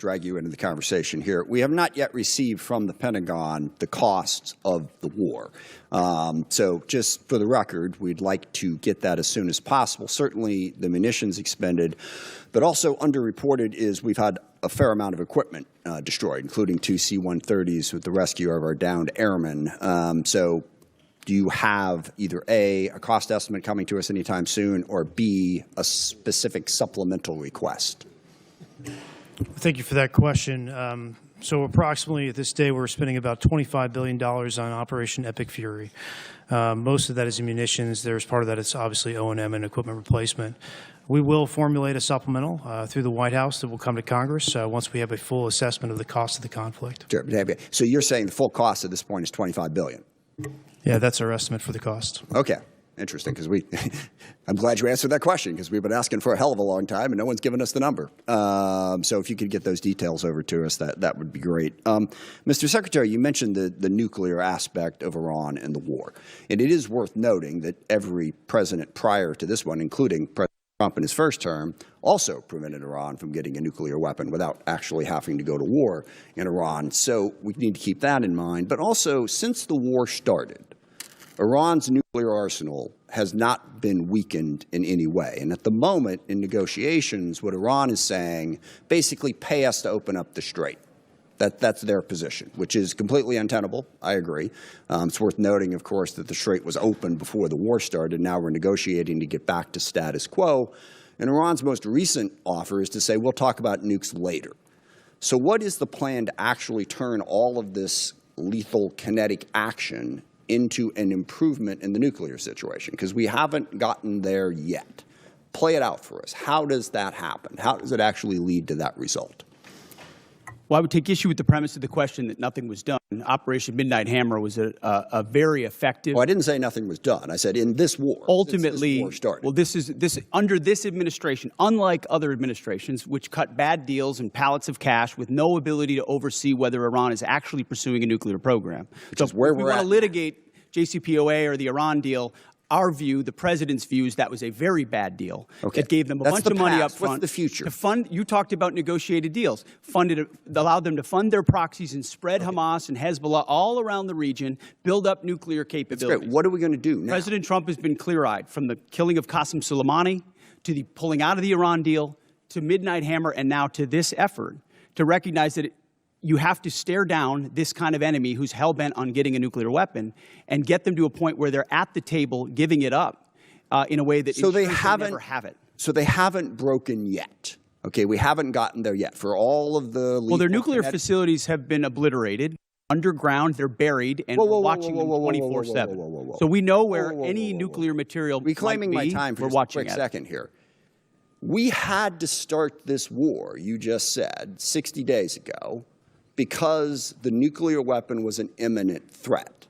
drag you into the conversation here. We have not yet received from the Pentagon the costs of the war. So just for the record, we'd like to get that as soon as possible. Certainly the munitions expended, but also underreported is we've had a fair amount of equipment destroyed, including 2 C-130s with the rescue of our downed airmen. So do you have either A, a cost estimate coming to us anytime soon, or B, a specific supplemental request? Thank you for that question. So approximately at this day, we're spending about $25 billion on Operation Epic Fury. Most of that is in munitions. There's part of that is obviously O&M and equipment replacement. We will formulate a supplemental through the White House that will come to Congress once we have a full assessment of the cost of the conflict. Sure. So you're saying the full cost at this point is $25 billion? Yeah, that's our estimate for the cost. Okay. Interesting, because I'm glad you answered that question, because we've been asking for a hell of a long time, and no one's given us the number. So if you could get those details over to us, that would be great. Mr. Secretary, you mentioned the nuclear aspect of Iran and the war. And it is worth noting that every president prior to this one, including President Trump in his first term, also prevented Iran from getting a nuclear weapon without actually having to go to war in Iran. So we need to keep that in mind. But also, since the war started, Iran's nuclear arsenal has not been weakened in any way. And at the moment, in negotiations, what Iran is saying, basically pay us to open up the strait. That's their position, which is completely untenable. I agree. It's worth noting, of course, that the strait was open before the war started. Now we're negotiating to get back to status quo. And Iran's most recent offer is to say, we'll talk about nukes later. So what is the plan to actually turn all of this lethal kinetic action into an improvement in the nuclear situation? Because we haven't gotten there yet. Play it out for us. How does that happen? How does it actually lead to that result? Well, I would take issue with the premise of the question that nothing was done. Operation Midnight Hammer was a very effective. Well, I didn't say nothing was done. I said in this war. Ultimately, this war started. Well, under this administration, unlike other administrations, which cut bad deals and pallets of cash with no ability to oversee whether Iran is actually pursuing a nuclear program. Which is where if we want to litigate JCPOA or the Iran deal, our view, the president's view, is that was a very bad deal. Okay. That gave them a That's bunch the of money past. up front. What's the future? To fund, you talked about negotiated deals. Allowed them to fund their proxies and spread Hamas and Hezbollah all around the region, build up nuclear capabilities. That's great. What are we going to do now? President Trump has been clear-eyed, from the killing of Qasem Soleimani to the pulling out of the Iran deal to Midnight Hammer and now to this effort, to recognize that you have to stare down this kind of enemy who's hell-bent on getting a nuclear weapon and get them to a point where they're at the table giving it up in a way that so they never have it. So they haven't broken yet. Okay, we haven't gotten there yet. For all of the well, their nuclear facilities have been obliterated. Underground, they're buried, and we're watching them 24/7. So we know where any nuclear material reclaiming might be. my time for we're just watching a quick second here. We had to start this war, you just said, 60 days ago, because the nuclear weapon was an imminent threat.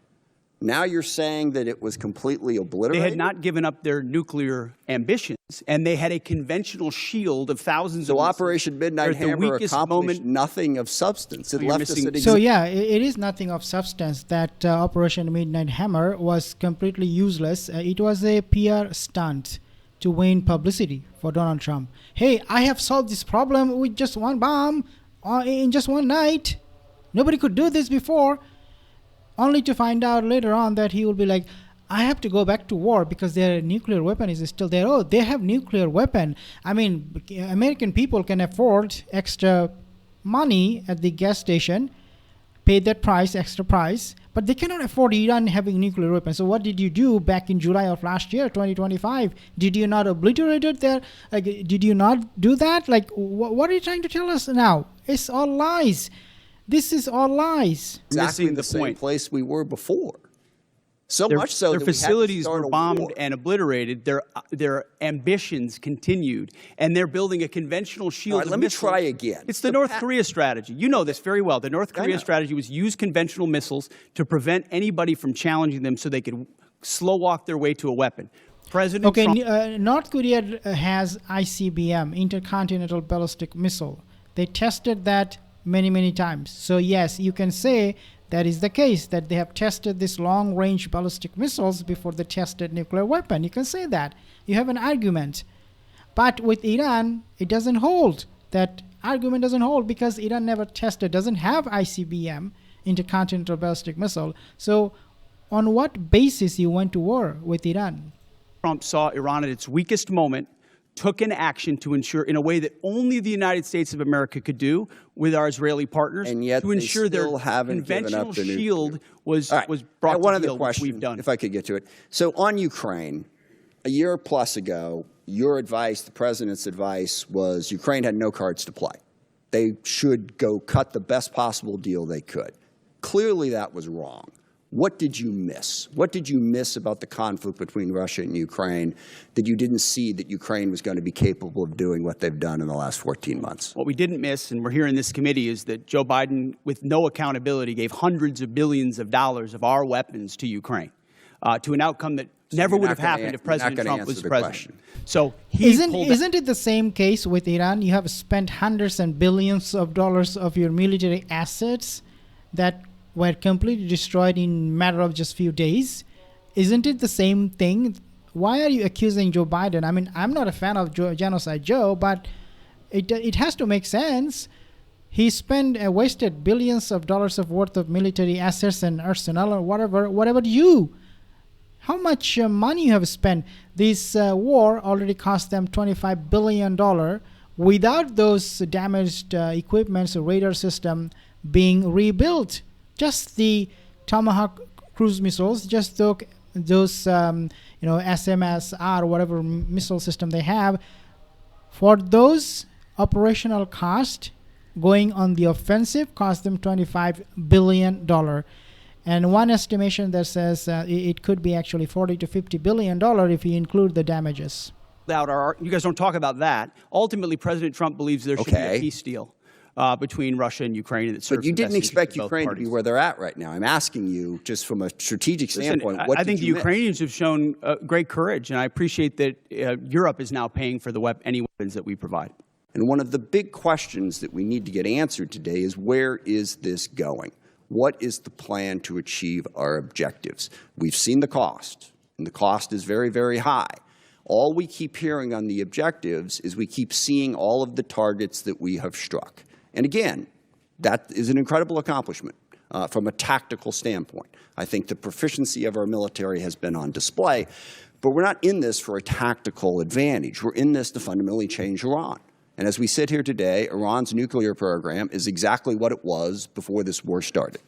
Now you're saying that it was completely obliterated? They had not given up their nuclear ambitions, and they had a conventional shield of thousands of missiles. So Operation Midnight Hammer accomplished nothing of substance. It left us at So yeah, it is nothing of substance. That Operation Midnight Hammer was completely useless. It was a PR stunt to win publicity for Donald Trump. Hey, I have solved this problem with just one bomb in just one night. Nobody could do this before. Only to find out later on that he will be like, I have to go back to war because their nuclear weapon is still there. Oh, they have nuclear weapon. I mean, American people can afford extra money at the gas station, pay that price, extra price, but they cannot afford Iran having nuclear weapons. So what did you do back in July of last year, 2025? Did you not obliterate it there? Like, did you not do that? Like, what are you trying to tell us now? It's all lies. This is all lies. Exactly the same place we were before. So much so their that facilities we had to were start bombed a war. and obliterated. Their ambitions continued, and they're building a conventional shield. All right, let me try again. It's the North Korea strategy. You know this very well. The North Korea strategy was use conventional missiles to prevent anybody from challenging them, so they could slow walk their way to a weapon. President Trump North Korea has ICBM, Intercontinental Ballistic Missile. They tested that many times. So yes, you can say that is the case, that they have tested this long-range ballistic missiles before they tested nuclear weapon. You can say that. You have an argument. But with Iran, it doesn't hold that argument doesn't hold because Iran never tested, doesn't have ICBM, intercontinental ballistic missile. So on what basis you went to war with Iran? Trump saw Iran at its weakest moment, took an action to ensure, in a way that only the United States of America could do with our Israeli partners, And yet to ensure they still their haven't given up conventional the nuclear. shield was, All right. was brought One to other heel, which question, we've done. if I could get to it. So on Ukraine, a year plus ago, your advice, the president's advice, was Ukraine had no cards to play. They should go cut the best possible deal they could. Clearly that was wrong. What did you miss? What did you miss about the conflict between Russia and Ukraine that you didn't see that Ukraine was going to be capable of doing what they've done in the last 14 months? What we didn't miss, and we're here in this committee, is that Joe Biden, with no accountability, gave hundreds of billions of dollars of our weapons to Ukraine, to an outcome that never you're would not have gonna happened if you're not President gonna Trump answer was the president. question. So he pulled Isn't it the same case with Iran? You have spent hundreds and billions of dollars of your military assets that were completely destroyed in a matter of just few days. Isn't it the same thing? Why are you accusing Joe Biden? I mean, I'm not a fan of Genocide Joe, but it has to make sense. He spent wasted billions of dollars of worth of military assets and arsenal or whatever you. How much money you have spent? This war already cost them $25 billion without those damaged equipments or radar system being rebuilt. Just the Tomahawk cruise missiles, just those SMSR, whatever missile system they have, for those operational cost, going on the offensive cost them $25 billion. And one estimation that says it could be actually $40 to $50 billion if you include the damages. you guys don't talk about that. Ultimately, President Trump believes there should be a peace deal between Russia and Ukraine. And that serves But you the best didn't interests expect of both Ukraine to be parties. where they're at right now. I'm asking you, just from a strategic standpoint, Listen, what I did think the you miss? Ukrainians have shown great courage, and I appreciate that Europe is now paying for the any weapons that we provide. And one of the big questions that we need to get answered today is, where is this going? What is the plan to achieve our objectives? We've seen the cost, and the cost is very, very high. All we keep hearing on the objectives is we keep seeing all of the targets that we have struck. And again, that is an incredible accomplishment from a tactical standpoint. I think the proficiency of our military has been on display, but we're not in this for a tactical advantage. We're in this to fundamentally change Iran. And as we sit here today, Iran's nuclear program is exactly what it was before this war started.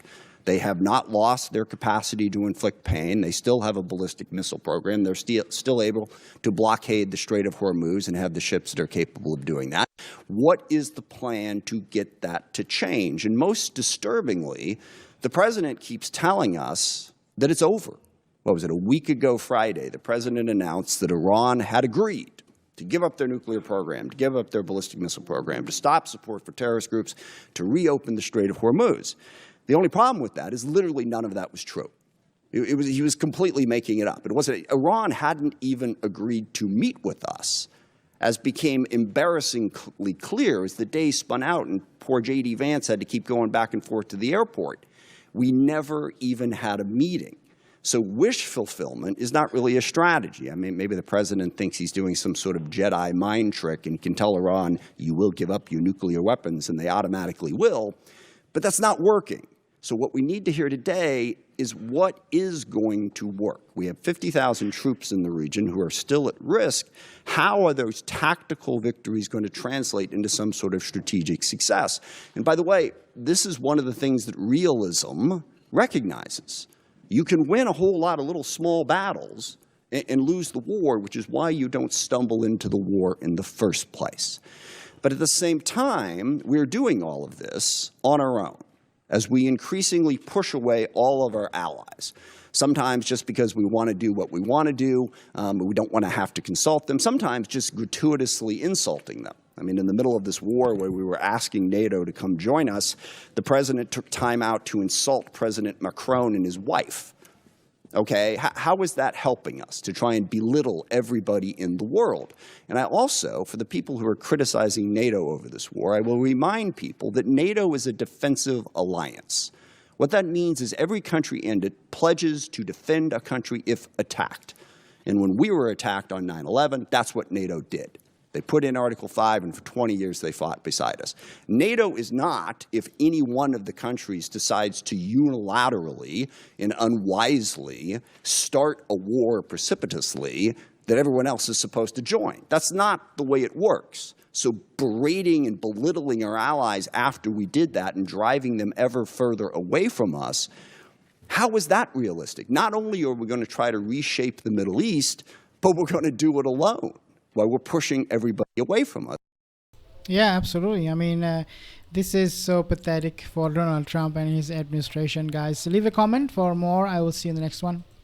They have not lost their capacity to inflict pain. They still have a ballistic missile program. They're still able to blockade the Strait of Hormuz and have the ships that are capable of doing that. What is the plan to get that to change? And most disturbingly, the president keeps telling us that it's over. What was it, a week ago Friday, the president announced that Iran had agreed to give up their nuclear program, to give up their ballistic missile program, to stop support for terrorist groups, to reopen the Strait of Hormuz. The only problem with that is literally none of that was true. He was completely making it up. It wasn't. Iran hadn't even agreed to meet with us, as became embarrassingly clear as the day spun out and poor J.D. Vance had to keep going back and forth to the airport. We never even had a meeting. So wish fulfillment is not really a strategy. I mean, maybe the president thinks he's doing some sort of Jedi mind trick and can tell Iran, you will give up your nuclear weapons, and they automatically will. But that's not working. So what we need to hear today is what is going to work. We have 50,000 troops in the region who are still at risk. How are those tactical victories going to translate into some sort of strategic success? And by the way, this is one of the things that realism recognizes. You can win a whole lot of little small battles and lose the war, which is why you don't stumble into the war in the first place. But at the same time, we're doing all of this on our own as we increasingly push away all of our allies. Sometimes just because we want to do what we want to do, we don't want to have to consult them. Sometimes just gratuitously insulting them. I mean, in the middle of this war where we were asking NATO to come join us, the president took time out to insult President Macron and his wife. Okay, how is that helping us to try and belittle everybody in the world? And I also, for the people who are criticizing NATO over this war, I will remind people that NATO is a defensive alliance. What that means is every country in it pledges to defend a country if attacked. And when we were attacked on 9/11, that's what NATO did. They put in Article 5, and for 20 years they fought beside us. NATO is not if any one of the countries decides to unilaterally and unwisely start a war precipitously that everyone else is supposed to join. That's not the way it works. So berating and belittling our allies after we did that and driving them ever further away from us, how is that realistic? Not only are we going to try to reshape the Middle East, but we're going to do it alone while we're pushing everybody away from us. Yeah, absolutely. I mean, this is so pathetic for Donald Trump and his administration, guys. Leave a comment for more. I will see you in the next one.